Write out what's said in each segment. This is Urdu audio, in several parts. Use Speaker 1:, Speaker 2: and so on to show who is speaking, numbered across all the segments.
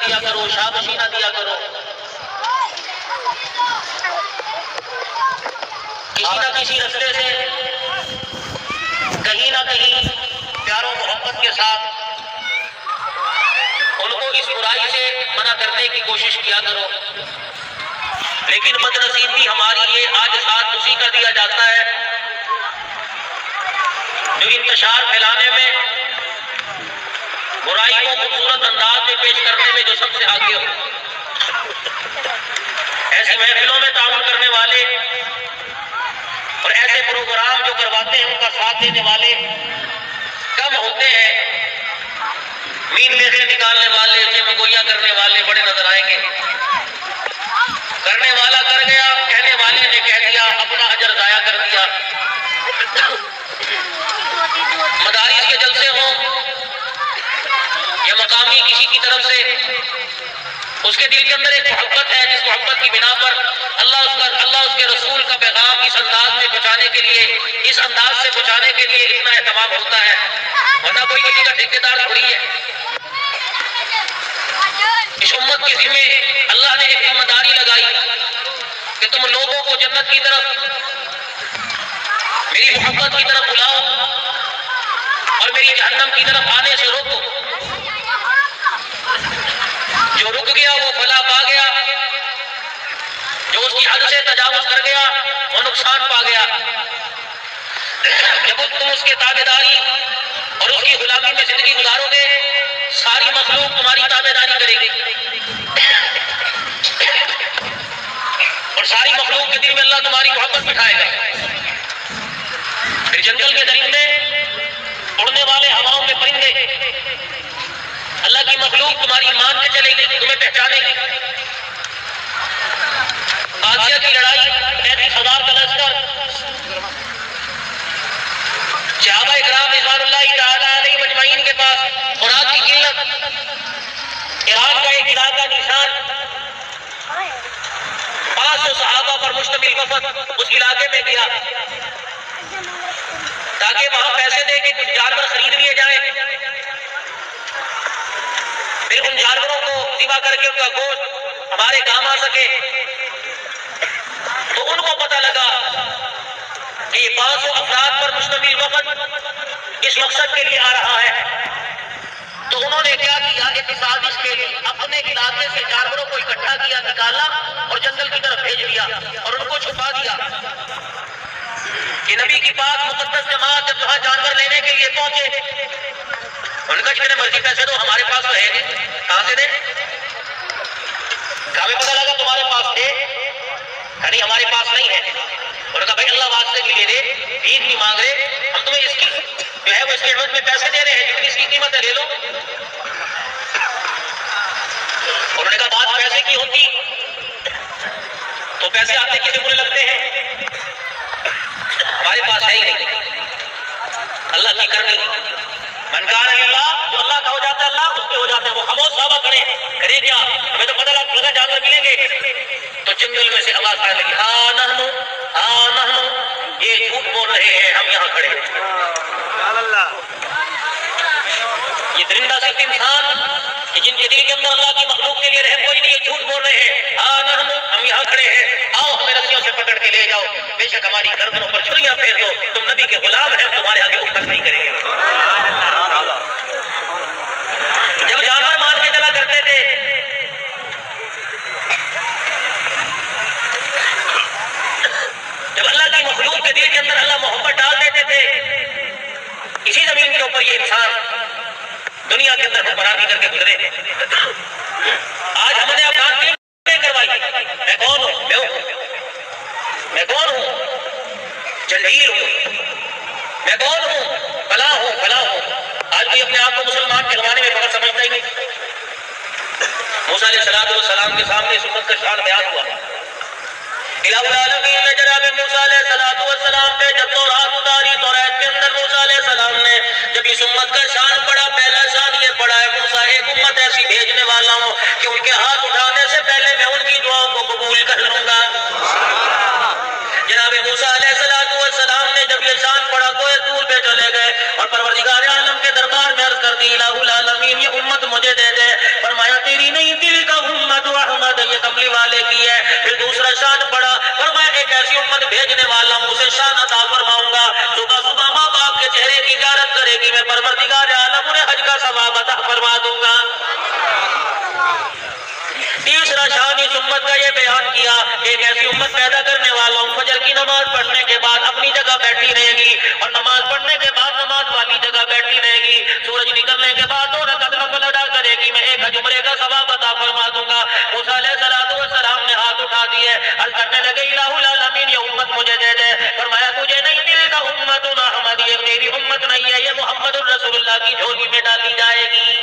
Speaker 1: دیا کرو، شاباشی نہ دیا کرو. کسی نہ کسی رستے سے کہیں نہ کہیں پیار و محبت کے ساتھ ان کو اس برائی سے منع کرنے کی کوشش کیا کرو. لیکن بدنصیبی ہماری یہ آج ساتھ اسی کا دیا جاتا ہے جو انتشار پھیلانے میں، برائی کو خوبصورت انداز میں پیش کرنے میں جو سب سے آگے ہو. ایسی محفلوں میں تعاون کرنے والے اور ایسے پروگرام جو کرواتے ہیں ان کا ساتھ دینے والے کم ہوتے ہیں. مین میخیں نکالنے والے، جم گویاں کرنے والے بڑے نظر آئیں گے. کرنے والا کر گیا، کہنے والے نے کہہ دیا، اپنا اجر ضائع کر دیا. مدارس کے جلسے ہوں یا مقامی کسی کی طرف سے، اس کے دل کے اندر ایک محبت ہے جس محبت کی بنا پر اللہ اس کے رسول کا پیغام اس انداز میں پہنچانے کے لیے، اس انداز سے پہنچانے کے لیے اتنا اہتمام ہوتا ہے. ورنہ کوئی کسی کا ٹھیکیدار تھوڑی ہے. اس امت کے ذمے اللہ نے ایک ذمہ داری لگائی کہ تم لوگوں کو جنت کی طرف، میری محبت کی طرف بلاؤ اور میری جہنم کی طرف آنے سے روکو. جو رک گیا وہ بھلا پا گیا، جو اس کی حد سے تجاوز کر گیا وہ نقصان پا گیا. جب تم اس کے تابعداری اور اس کی غلامی میں زندگی گزارو گے، ساری مخلوق تمہاری تابعداری کرے گی اور ساری مخلوق کے دل میں اللہ تمہاری محبت بٹھائے گا. پھر جنگل کے درندے، اڑنے والے ہواؤں میں پرندے، اللہ کی مخلوق تمہاری مان کے چلے گی، تمہیں پہچانے گی. آسیہ کی لڑائی، 33,000 کا لشکر، صحابہ اکرام رضوان اللہ تعالی علیہ مجمعین کے پاس خوراک کی قلت، ایران کا ایک علاقہ نیشان، 500 صحابہ پر مشتمل وفد اس علاقے میں گیا تاکہ وہاں پیسے دے کے کچھ جانور خرید لیے جائیں. پھر ان جانوروں کو ذبح کر کے ان کا گوشت ہمارے کام آ سکے. تو ان کو پتہ لگا کہ یہ 500 افراد پر مشتمل وفد اس مقصد کے لیے آ رہا ہے. تو انہوں نے کیا کیا، ایک سازش کے لیے اپنے علاقے سے جانوروں کو اکٹھا کیا، نکالا اور جنگل کی طرف بھیج دیا اور ان کو چھپا دیا کہ نبی کی پاک مقدس جماعت جب وہاں جانور لینے کے لیے پہنچے، ان کا جتنے مرضی پیسے دو، ہمارے پاس تو ہے نہیں. کہاں سے دیں؟ ہمیں پتہ لگا تمہارے پاس تھے، یعنی ہمارے پاس نہیں ہے. اور کہا بھائی اللہ واسطے کے لیے دے، عید نہیں مانگ رہے ہم، تمہیں اس کی جو ہے وہ اس کی عوض میں پیسے دے رہے ہیں، جتنی اس کی قیمت ہے لے لو. انہوں نے کہا بات پیسے کی ہوتی تو پیسے آتے کسی برے لگتے ہیں، ہمارے پاس ہے ہی نہیں. اللہ کی کرنی، من کان اللہ، جو اللہ کا ہو جاتا ہے اللہ اس پہ ہو جاتا ہے. وہ خاموش صحابہ کھڑے ہیں، کرے کیا؟ ہمیں تو پتہ لگا جانور ملیں گے. تو جنگل میں سے آواز آنے لگی، ہاں نحنو، یہ جھوٹ بول رہے ہیں، ہم یہاں کھڑے ہیں. یہ درندہ صرف انسان کہ جن کے دل کے اندر اللہ کی مخلوق کے لیے رحم کوئی نہیں، یہ جھوٹ بول رہے ہیں. ہاں نحنو، ہم یہاں کھڑے ہیں، آؤ ہمیں رسیوں سے پکڑ کے لے جاؤ، بے شک ہماری گردنوں پر چھریاں پھیر دو، تم نبی کے غلام ہیں، تمہارے آگے اٹھ کر نہیں کریں گے. جب جانور مان کے چلا کرتے تھے، جب اللہ کی مخلوق کے دل کے اندر اللہ محبت ڈال دیتے تھے، اسی زمین کے اوپر یہ انسان دنیا کے اندر حکمرانی کر کے گزرے. آج ہم نے افغان ٹیم کروائی، میں کون ہوں؟ میں کون ہوں؟ جنڈیر ہوں. میں کون ہوں؟ فلاں ہوں. آج کوئی اپنے آپ کو مسلمان کہلوانے میں فقط سمجھتا ہی نہیں. موسیٰ علیہ السلام کے سامنے اس امت کا شان بیان ہوا. الہ العالمین نے جناب موسیٰ علیہ السلام پہ جب تورات اتاری، تورات کے اندر موسیٰ علیہ السلام نے جب اس امت کا شان پڑھا، پہلا شان یہ پڑھا ہے موسیٰ ایک امت ایسی بھیجنے والا ہوں کہ ان کے ہاتھ اٹھانے سے پہلے میں ان کی دعاؤں کو قبول کر لوں گا. جناب موسیٰ علیہ السلام نے جب یہ شان پڑھا تو یہ دور پہ چلے گئے اور پروردگار عالم کے دربار میں عرض کر دی، الہ العالمین یہ امت مجھے دے دے. فرمایا تیری نہیں بھیجنے والا ہوں اسے شان عطا فرماؤں گا. صبح صبح ماں باپ کے چہرے کی زیارت کرے گی, میں پروردگار عالم انہیں حج کا ثواب عطا فرما دوں گا. تیسرا شان اس امت کا یہ بیان کیا, ایک ایسی امت پیدا کرنے والا ہوں فجر کی نماز پڑھنے کے بعد اپنی جگہ بیٹھی رہے گی, اور نماز پڑھنے کے بعد نماز والی جگہ بیٹھی رہے گی. سورج نکلنے کے بعد 2 رکعت نفل ادا کرے گی, میں ایک حج عمرے کا ثواب عطا فرما دوں گا. موسیٰ علیہ السلام نے ہاتھ اٹھا دیے, عرض کرنے لگے الہ العالمین یہ امت مجھے دے دے. فرمایا تجھے نہیں, دل کا امت احمد, یہ میری امت نہیں ہے, یہ محمد الرسول اللہ کی جھولی میں ڈالی جائے گی.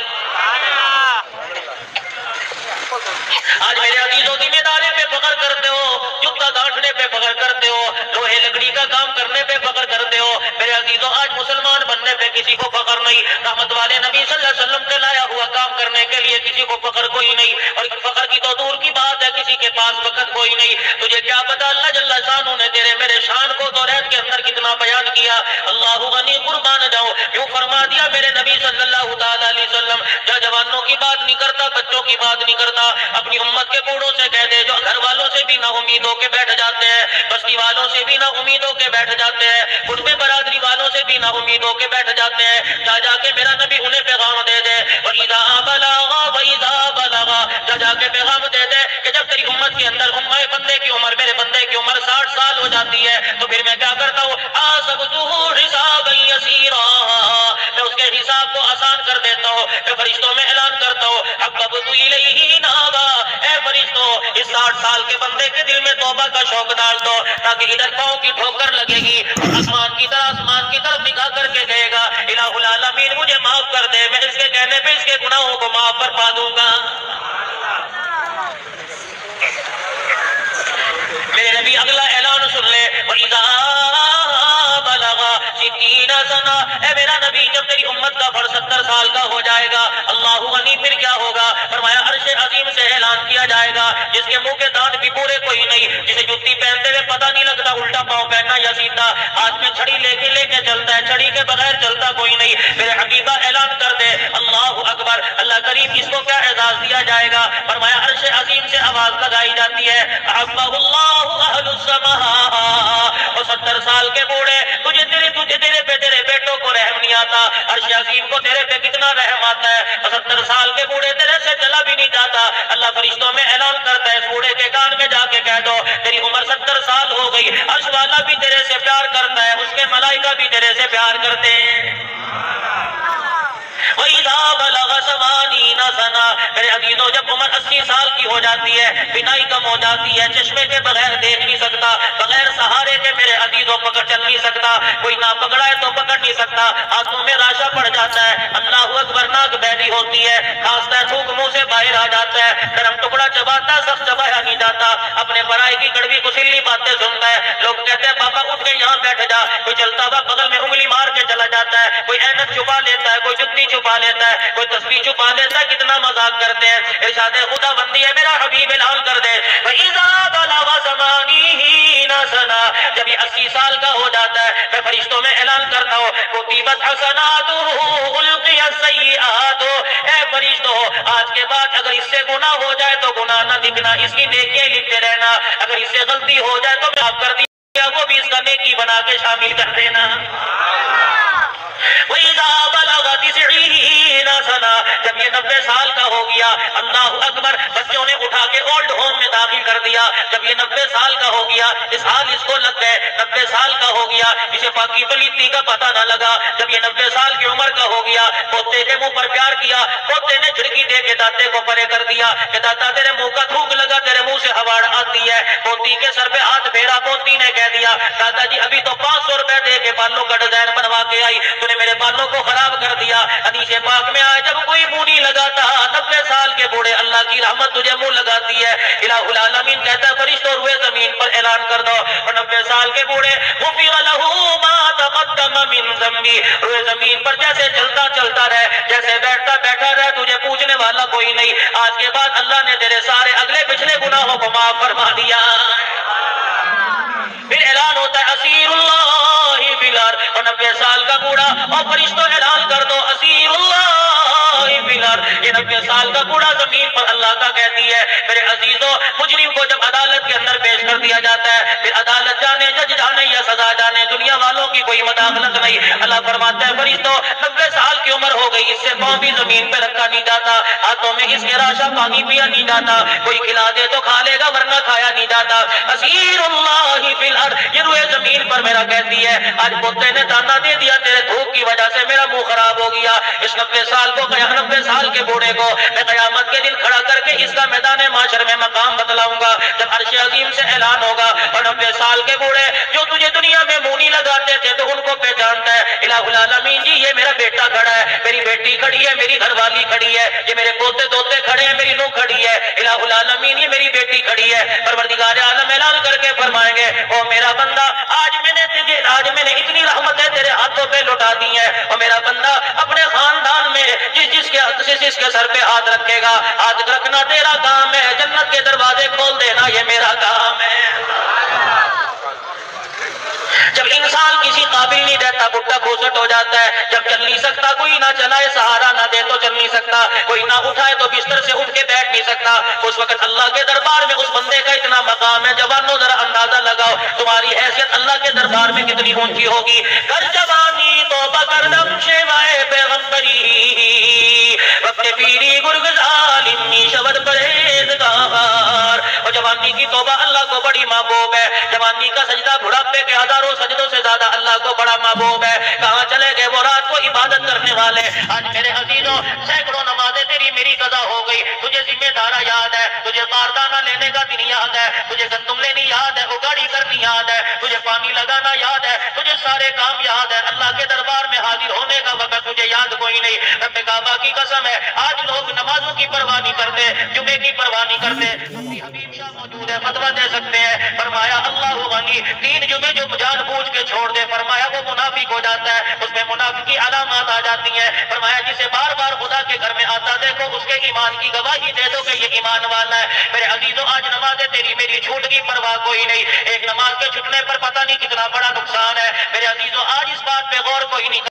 Speaker 1: آج میرے عزیزوں ذمہ داری پہ فخر کرتے ہو, جوتا گانٹھنے پہ فخر کرتے ہو, لوہے لکڑی کا کام کرنے پہ فخر کرتے ہو. میرے عزیزوں آج مسلمان بننے پہ کسی کو فخر نہیں, رحمت والے نبی صلی اللہ علیہ وسلم کے لایا ہوا کام کرنے کے لیے کسی کو فخر کوئی نہیں, اور فخر کی تو دور کی بات ہے کسی کے پاس وقت کوئی نہیں. تجھے کیا پتا اللہ جل شانہ نے تیرے میرے شان کو توریت کے اندر کتنا بیان کیا. اللہ غنی قربان جاؤ, یوں فرما دیا میرے نبی صلی اللہ تعالی علیہ وسلم, جوانوں کی بات نہیں کرتا, بچوں کی بات نہیں کرتا, اپنی امت کے بوڑھوں سے کہہ دے جو گھر والوں سے بھی نا امید ہو کے بیٹھ جاتے ہیں, بستی والوں سے بھی نا امید ہو کے بیٹھ جاتے ہیں, قرب برادری والوں سے بھی نا امید ہو کے بیٹھ جاتے ہیں, جا کے میرا نبی انہیں پیغام دے دے. وَإِذَا بَلَغَ وَإِذَا بَلَغَ, جا کے پیغام دے دے کہ جب تیری امت کے اندر بندے کی عمر, میرے بندے کی عمر 60 سال ہو جاتی ہے, تو پھر میں کیا کرتا ہوں, آسَبْتُهُ حِسَابًا يَسِيرًا, میں اس کے حساب کو آسان کر دیتا ہوں. میں فرشتوں میں اعلان کرتا ہوں, حَبَّبْتُ إِلَيْهِ نَابًا, اے فرشتوں اس 60 سال کے بندے کے دل میں توبہ کا شوق ڈال دو, تاکہ ادھر پاؤں کی ٹھوکر لگے گی اور آسمان کی طرف نگاہ کر کے کہے گا الہ العالمین مجھے معاف کر دے, میں اس کے کہنے پہ اس کے گناہوں کو معاف فرما دوں گا. میرے نبی اگلا اعلان سن لے, وَإِذَا بَلَغَ 60 سَنَةً, اے میرا نبی جب تیری امت کا بھر 70 سال کا ہو جائے گا, اللہ غنی پھر کیا ہوگا, فرمایا عرش عظیم سے اعلان کیا جائے گا, جس کے منہ کے دانت بھی پورے کوئی نہیں, جسے جوتی پہنتے ہوئے پتہ نہیں لگتا الٹا پاؤں پہننا یا سیدھا, ہاتھ میں چھڑی لے کے چلتا ہے, چھڑی کے بغیر چلتا کوئی نہیں. میرے حبیبہ اعلان کر دے اللہ اکبر, اللہ کریم اس کو کیا اعزاز دیا جائے گا, فرمایا عرش عظیم سے آواز لگائی جاتی ہے, احبہ اللہ اہل السماء, اور 70 سال کے بوڑھے تجھے تیرے پہ تیرے بیٹوں کو رحم نہیں آتا, عرش عظیم کو تیرے پہ کتنا رحم آتا ہے, اور 70 سال کے بوڑھے تیرے سے چلا بھی نہیں جاتا. اللہ فرشتوں میں اعلان کرتا ہے, اس بوڑھے کے کان میں جا کے کہہ دو تیری عمر 70 سال ہو گئی, عرش والا بھی تیرے سے پیار کرتا ہے, اس کے ملائکہ بھی تیرے سے پیار کرتے ہیں. وَإِذَا بَلَغَ 80 سَنَةً, میرے عزیزوں جب عمر 80 سال کی ہو جاتی ہے, بینائی کم ہو جاتی ہے, چشمے کے بغیر دیکھ نہیں سکتا, بغیر سہارے کے میرے عزیزوں پکڑ چل نہیں سکتا, کوئی نہ پکڑا ہے تو پکڑ نہیں سکتا, آنکھوں میں راشا پڑ جاتا ہے, اللہ اکبر ناک بہری ہوتی ہے, کھانستا ہے, تھوک منہ سے باہر آ جاتا ہے, گرم ٹکڑا چباتا سخت چبایا نہیں جاتا, اپنے پرائے کی کڑوی کسیلی باتیں سنتا ہے, لوگ کہتے ہیں پاپا اٹھ کے یہاں بیٹھ جا, کوئی چلتا ہوا بغل میں انگلی مار کے چلا جاتا ہے, کوئی اینک چھپا لیتا ہے, کوئی جتی چھپا لیتا ہے, کوئی تسبیح چھپا لیتا ہے, کتنا مذاق کرتے ہیں. ارشاد خدا بندی ہے میرا حبیب اعلان کر دے, وَإِذَا بَلَغَ 80 سَنَةً, جب یہ 80 سال کا ہو جاتا ہے, میں فرشتوں میں اعلان کرتا ہوں, كُتِبَتْ حَسَنَاتُهُ أُلْقِيَتْ سَيِّئَاتُهُ, اے فرشتوں آج کے بعد اگر اس سے گناہ ہو جائے تو گناہ نہ لکھنا, اس کی نیکیاں لکھتے رہنا, اگر اس سے غلطی ہو جائے تو معاف کر دیا, وہ بھی اس کا نیکی بنا کے شامل کر دینا. وَإِذَا بَلَغَ 90 سَنَةً, جب یہ 90 سال کا ہو گیا, اللہ اکبر, بچوں نے اٹھا کے اولڈ ہوم میں داخل کر دیا, جب یہ 90 سال کا ہو گیا, اس حال اس کو لگ گئے, 90 سال کا ہو گیا, اسے پاکی پلیتی کا پتہ نہ لگا, جب یہ 90 سال کی عمر کا ہو گیا, پوتے کے منہ پر پیار کیا, پوتے نے جھڑکی دے کے داتے کو پرے کر دیا کہ داتا تیرے منہ کا تھوک لگا, تیرے منہ سے ہوا آتی ہے, پوتی کے سر پہ ہاتھ پھیرا, پوتی نے کہہ دیا دادا جی ابھی تو 500 روپے دے کے بالوں کا ڈیزائن بنوا کے آئی, تو نے میرے بالوں کو خراب کر دیا. حدیث پاک میں آیا جب کوئی منہ نہیں لگاتا, 90 سال کے بوڑھے اللہ کی رحمت تجھے منہ لگاتی ہے, الہ العالمین کہتا ہے فرشتوں روئے زمین پر اعلان کر دو, اور 90 سال کے بوڑھے غفر له ما تقدم من ذنبی, روئے زمین پر جیسے چلتا رہے, جیسے بیٹھا رہے, تجھے پوچھنے والا کوئی نہیں, آج کے بعد اللہ نے تیرے سارے اگلے پچھلے گناہوں کو معاف فرما دیا. پھر اعلان ہوتا ہے اسیر اللہ فی الارض, اور 90 سال کا بوڑھا, اور فرشتوں اعلان کر دو اسیر اللہ یہ 90 سال کا بوڑھا زمین پر اللہ کا کہتی ہے میرے عزیزوں, مجرم کو جب عدالت عدالت کے اندر پیش کر دیا جاتا ہے. پھر عدالت جانے, جج جانے یا سزا جانے, دنیا والوں کی کوئی مداخلت نہیں. اللہ فرماتا ہے فرشتوں 90 سال کی عمر ہو گئی, اس سے پاؤں بھی زمین پہ رکھا نہیں جاتا, ہاتھوں میں اس کے راشا پانی پیا نہیں جاتا, کوئی کھلا دے تو کھا لے گا ورنہ کھایا نہیں جاتا. اسیر اللہ فی الارض, یہ روئے زمین پر میرا کہتی ہے آج پوتے نے تانا دے دیا تیرے دھوپ کی وجہ سے میرا منہ خراب ہو گیا. اس 90 سال کو 90 سال کے بوڑھے کو میں قیامت کے دن کھڑا کر کے اس کا میدان معاشر میں مقام بتلاؤں گا جب عرش عظیم سے اعلان ہوگا. اور 90 سال کے بوڑھے جو تجھے دنیا میں منہ نہیں لگاتے تھے تو ان کو پہچانتا ہے, الہ العالمین جی یہ میرا بیٹا کھڑا ہے, میری بیٹی کھڑی ہے, میری گھر والی کھڑی ہے, یہ میرے پوتے دوتے کھڑے ہیں, میری نوح کھڑی ہے, الہ العالمین یہ میری بیٹی کھڑی ہے. پروردگار عالم اعلان کر کے فرمائیں گے او میرا بندہ آج میں نے اتنی رحمتیں تیرے ہاتھوں پہ لوٹا دی ہیں, اور میرا بندہ اپنے خاندان میں جس کے سر پہ ہاتھ رکھے گا, ہاتھ رکھنا تیرا کام ہے, جنت کے دروازے کھول دینا یہ میرا کام ہے. جب انسان کسی قابل نہیں رہتا بڈھا کھوسٹ ہو جاتا ہے, جب چل نہیں سکتا کوئی نہ چلائے سہارا نہ دے تو چل نہیں سکتا, کوئی نہ اٹھائے تو بستر سے اٹھ کے بیٹھ نہیں سکتا, اس وقت اللہ کے دربار میں اس بندے کا اتنا مقام ہے. جوانوں ذرا اندازہ لگاؤ تمہاری حیثیت اللہ کے دربار میں کتنی اونچی ہوگی. کر جوانی توبہ کر دم شیوائے پیغمبری وقت پیری گرگزال انی شبد پرہیزگار. اور جوانی کی توبہ اللہ کو بڑی محبوب ہے, جوانی کا سجدہ بڑھاپے کے ہزاروں سجدوں سے زیادہ اللہ کو بڑا محبوب ہے. کہاں چلے گئے وہ رات کو عبادت کرنے والے؟ آج میرے عزیزوں سینکڑوں نمازیں تیری میری قضا ہو گئی, تجھے ذمہ دارہ یاد ہے, تجھے باردانہ لینے کا دن یاد ہے, تجھے گندم لینی یاد ہے, اگاڑی کرنی یاد ہے, تجھے پانی لگانا یاد ہے, تجھے سارے کام یاد ہے, اللہ کے دربار میں حاضر ہونے کا وقت تجھے یاد کوئی نہیں. رب کعبہ کی قسم ہے آج لوگ نمازوں کی پرواہ نہیں کرتے, جمعے کی پرواہ نہیں کرتے. حبیب شاہ موجود ہے فتویٰ دے سکتے ہیں, فرمایا اللہ غنی 3 جمعے جو جان بوجھ کے چھوڑ دے فرمایا وہ منافق ہو جاتا ہے, اس میں منافق کی علامات آ جاتی ہیں. فرمایا جسے بار بار خدا کے گھر میں آتا دیکھو اس کے ایمان کی گواہی دے دو کہ یہ ایمان والا ہے. میرے عزیزوں آج نمازیں تیری میری چھوٹ کی پرواہ کوئی نہیں, ایک نماز کے چھٹنے پر پتہ نہیں کتنا بڑا نقصان ہے. میرے عزیزوں آج اس بات پہ غور کوئی نہیں